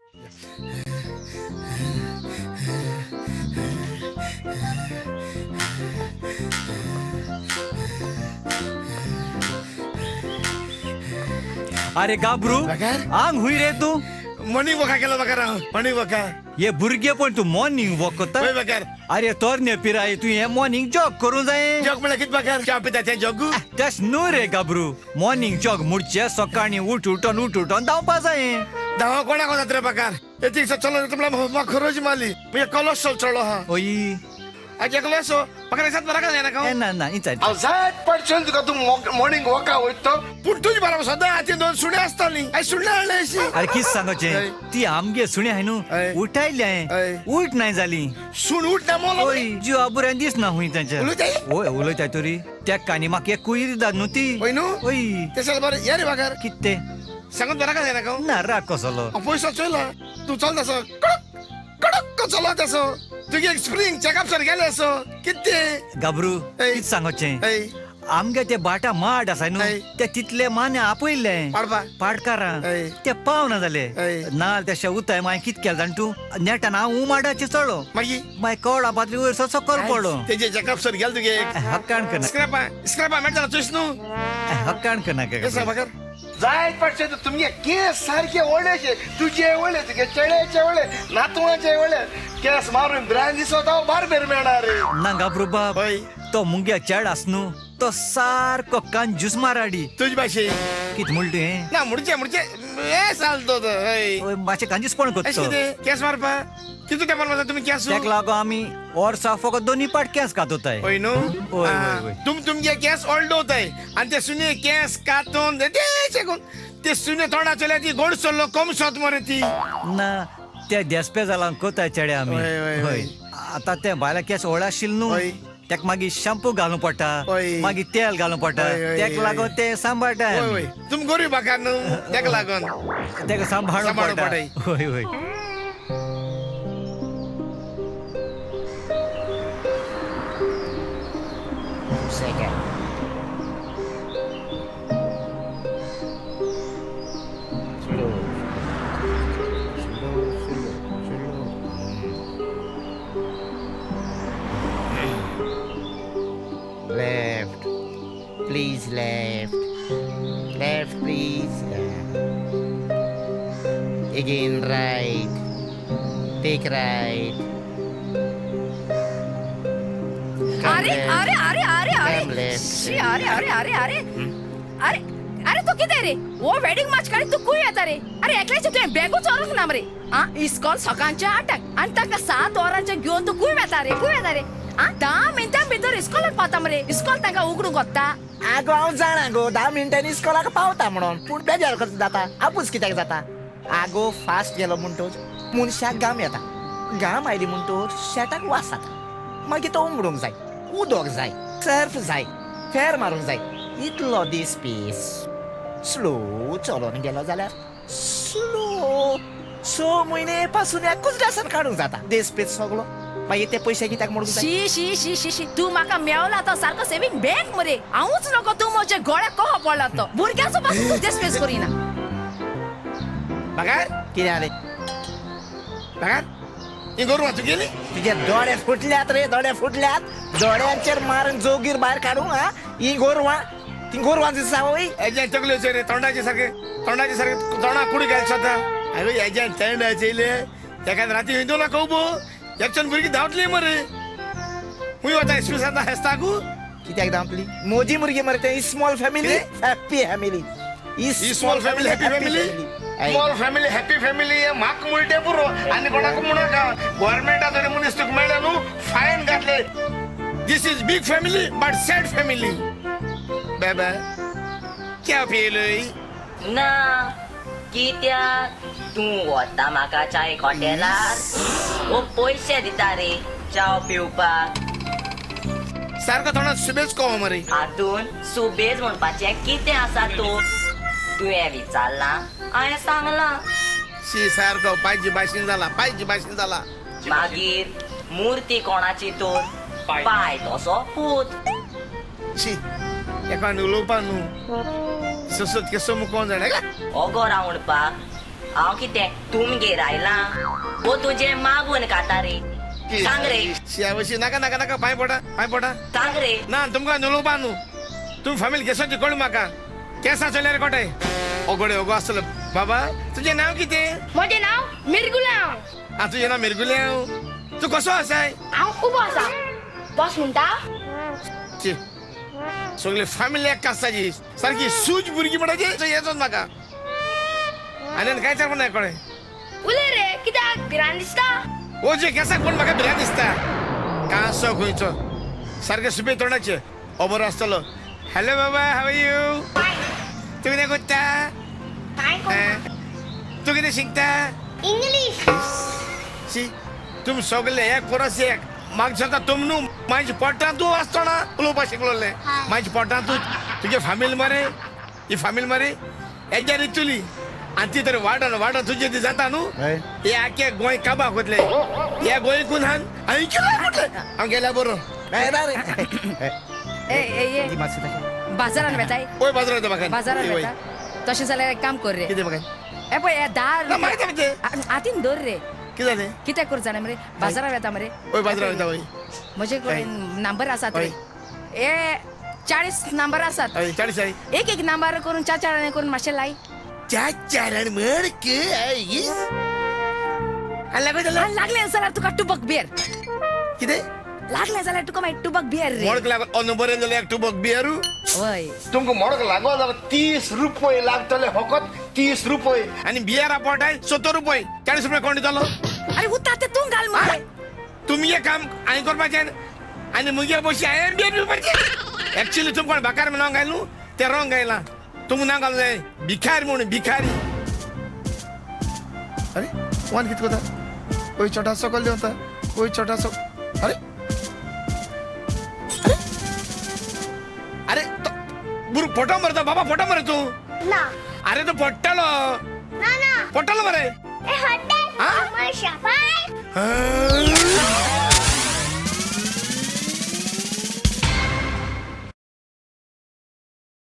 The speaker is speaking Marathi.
अरे गाबरू आंग हुई रे तू मॉर्निंग वॉक केला बघा राव मॉर्निंग वॉक ये भुरगे पण तू मॉर्निंग वॉक करता होय बघा अरे तोर ने पिराय तू हे मॉर्निंग जॉग करू जाय जॉग म्हणा कित बघा च्या पिता त्या जॉगू त्यास नो रे गाबरू मॉर्निंग जॉग मुडचे सकाळी उठून धावपा जाय धावा कोणाक जात रे बघा येती चलो तुम्हाला खरोज माली म्हणजे कोलेस्ट्रॉल चढलो हा ओई आज एकलो असो बघा सात बरा का जायना का ना ना इचा जायत पडचल तुका तू मॉर्निंग वॉक वयतो पूण तुझी बरोबर सदा हाती दोन सुणे असताली आई सुणे आणले अशी अरे किस सांगचे ती आमगे सुणे आहे नु उठायले उठ नाही झाली सुण उठ ना मोला ओय जीव आबुऱ्यान दिस ना हुई त्यांच्या उलटाय ओय उलटाय तरी त्या कानी माके कुईर दाद नुती होय नु ओय तेसल बरं या रे बघा कित्ते सांगत बरा का जायना का ना राग कसलो पैसा चोयला तू चल तसं कडक कडक चला तसं तुझे एक स्प्रिंग चेकअप सर गेले असो किती गाबरू ऐ. कित सांगचे ऐ आमगे ते बाटा माड आसाय नु ऐ. ते तितले माने आपयले पाडपा पाडकारा ऐ. ते पावना जाले ऐ. नाल त्या उताय माय कित केल जाण तू नेटान हांव उमाडाचे चळो मागी माय कवडा पातळी वयर सकल पडलो तेजे चेकअप सर गेल तुगे हक्काण करना स्क्रॅपा मेळटा तुझ न्हू हक्काण करना कसं बघा जायत पडचे तुमगे केस सारखे ओळेचे तुझे ओळे तुगे चेड्याचे ओळे नातवाचे ओळे केस मारून ब्रँड दिसत बार बेर मेळणार रे ना गाबरू बाप होय तो मुंग्या चेड आसनू तो सारको कंजूस माराडी तुझ भाषे कित म्हणते ना मुडचे मुडचे ए चालतो तो होय मातशे कंजूस पण अशी करतो ते केस मारपा किती त्या पण तुम्ही केस त्याक लागो आमी ओर्सा फकत दोन्ही पाट केस कातोताय होय न्हू होय, होय. तुमगे केस ओल्डवताय आणि ते सुने केस कातून ते सुने थोडा चल्या ती गोड चल्लो कम सोत मरे ती ना त्या देसपे जाला कोताय चेडे आमी होय, होय, होय. आता ते बायला केस ओळ आशिल न्हू होय. त्याक मागीर शॅम्पू घालूं पडटा होय. मागीर तेल घालूं पडटा होय, होय, त्याक होय. लागून ते सांबाळटा होय होय तुम गरीब बाका न्हू तेका लागून तेका सांबाळूं सांबाळूं पडटा पडटाय. होय होय Left. Please left. Left please. Again right. Take right. अरे अरे अरे अरे Come अरे left. शी, अरे अरे अरे अरे अरे अरे तू किती रे ओ वेडिंग मॅच काढी तू कुय येता रे अरे एकल्याचे तुवें बॅगूच व्हरूंक ना मरे आ इस्कॉल सकाळचे 8 आनी ताका 7 वरांचे घेवन तू कुय येता रे आ 10 मिनटां भितर इस्कॉलाक पावता मरे इस्कॉल तांकां उगडूंक वता आगो हांव जाणा गो 10 मिनटांनी इस्कॉलाक पावता म्हणून पूण बेजार कसो जाता आपूस कित्याक जाता आगो फास्ट गेलो म्हणटोच मनशाक घाम येता घाम आयली म्हणटोच शेताक वास जाता मागीर तो उमडूंक जाय उदक जाय सर्फ जाय फेर मारूंक जाय इतलो दीस पीस स्लो चलोन गेलो जाल्यार स्लो 6 म्हयने पासून एकूच रासन काडूंक जाता देस पेस सगळो मागीर ते पयशे कित्याक मोडूंक जाय शी शी शी शी शी तू म्हाका मेवला तो सारको सेविंग बँक मरे हांवूच नको तू म्हजे गोळ्याक कहो पडला तो भुरग्याचो पासून तू डिस्पेस करिना बघा कितें जालें बघा ही गोरवां तू गेली तुझे दोळे फुटल्यात रे दोळे फुटल्यात दोळ्यांचेर मारून जोगीर भायर काढू हा ही गोरवां ती गोरवांची सावय हेज्या तकलेचे रे तोंडाचे सारखे तोंडा कुडी घाल स्वता अरे हेज्या तोंडाचे ले एका राती हिंदू ना कहू एकशन भुरगी धावतली मरे हुई होता इसमें साधा हस्ताकू कित्याक दांपली मोजी भुरगी मरे ते स्मॉल फॅमिली हॅपी फॅमिली ही small family happy family small family happy family म्हाक मुळटे पुरो आनी कोणाक म्हणा गव्हर्नमेंटा तरी मनीस तुका मेळ्ळा न्हू फायन घातले this is big family but sad family बाबा क्या पियलोय ना कित्याक तूं वता म्हाका चाय हॉटेलार ओ पयशे दिता रे चाव पिवपाक सारको थोडा सुबेज कहो मरे हातून सुबेज म्हणपाचें कितें आसा तूं तुवें विचारला हांवें सांगला शी सारको पायजी भाशेन जाला मागीर मुर्ती कोणाची तर पाय तसो पूत शी एका उलोवपा न्हू ससत केसो मुकोवन जाणा का ओगो रावंडपाक हांव कितें तुमगे रायला वो तुझे मागून खाता रे सांग रे शियावशी नाका नाका नाका पांय पडा सांग रे ना तुमकां नुलोवपा न्हू तुम्ही फॅमिली केसाची कळ म्हाका केसां चले रे कोटे ओगोडे ओगो आसतलो बाबा तुजें नांव कितें म्हजें नांव मिरगुलांव तुजें नांव मिरगुलें तूं कसो आसाय हांव उबो आसा बॉस म्हणटा ची, सगळी फॅमिली एक कास्ताची सारकी सूज भुरगी म्हणटाची येतोच म्हाका आनी कांय तर नाही कळ्ळें उलय रे कित्याक भिरान दिसता ओ जे केसाक कोण म्हाका भिरांत दिसता कांसो खंयचो सारके सुबे तोंडाचे हो बरो आसतलो हॅलो बाबा हाव यू तूं कितें कोत्ता तूं कितें शिकता इंग्लीश शी तुम सगळे एक परस एक म्हाका सांगता तुम न्हू म्हाज्या पोटांत तूं आसतना उलोवपा शिकलोले म्हाज्या पोटांत तूं तुगे फामील मरे ही फामील मरे हेज्या रितुली आनी ती तर वाडन तुजे ती जाता न्हू हे आख्या गोंय काबाक वतले ह्या गोंयकून हांव गेल्या बरो ए बाजारान वेताय ओय बाजारात म्हाका बाजारान वेता तशें जाल्यार एक काम कर रे कितें म्हाका ए पळय दार ना, म्हाका तें हातीन दवर रे कितें जालें कितें कर जाणा मरे बाजारान वेता मरे ओय बाजारात वयता वय म्हजे कडेन नंबर आसात रे ए 40 नंबर आसात हय 40 हय एक एक नंबर करून चार करून मातशें लाई चारण म्हण के लागो जालो आनी लागलें जाल्यार तुका टुबक बियर कितें लागलें जाल्यार तुका मागीर टुबक बियर रे मोडक लागो अन्न बरें जाल्यार एक टुबक बियरू वय तुमकां मोडक लागो जाल्यार 30 रुपये लागतले फकत 30 रुपये आणि बियरा पोटाय 70 रुपये 40 रुपये कोण दितलो अरे उता ते तूं घाल मरे तुम्ही एक काम हांवें करपाचें आनी मुगे पयशे हांवें बियर पिवपाचे एक्चुअली तुमकां भाकार नांव घाल न्हू तें रॉंग घायलां तुमकां नांव घाल जाय भिखारी म्हणून भिखारी अरे वन कितें कोता ओय छोटा सकल देवता ओय छोटा सक अरे अरे तो बुरू फोटो मरता बाबा फोटो मरे तू ना अरे तो पडटलो ना ना पडटलो मरे ए हटे हा? अमर शाबाय हा,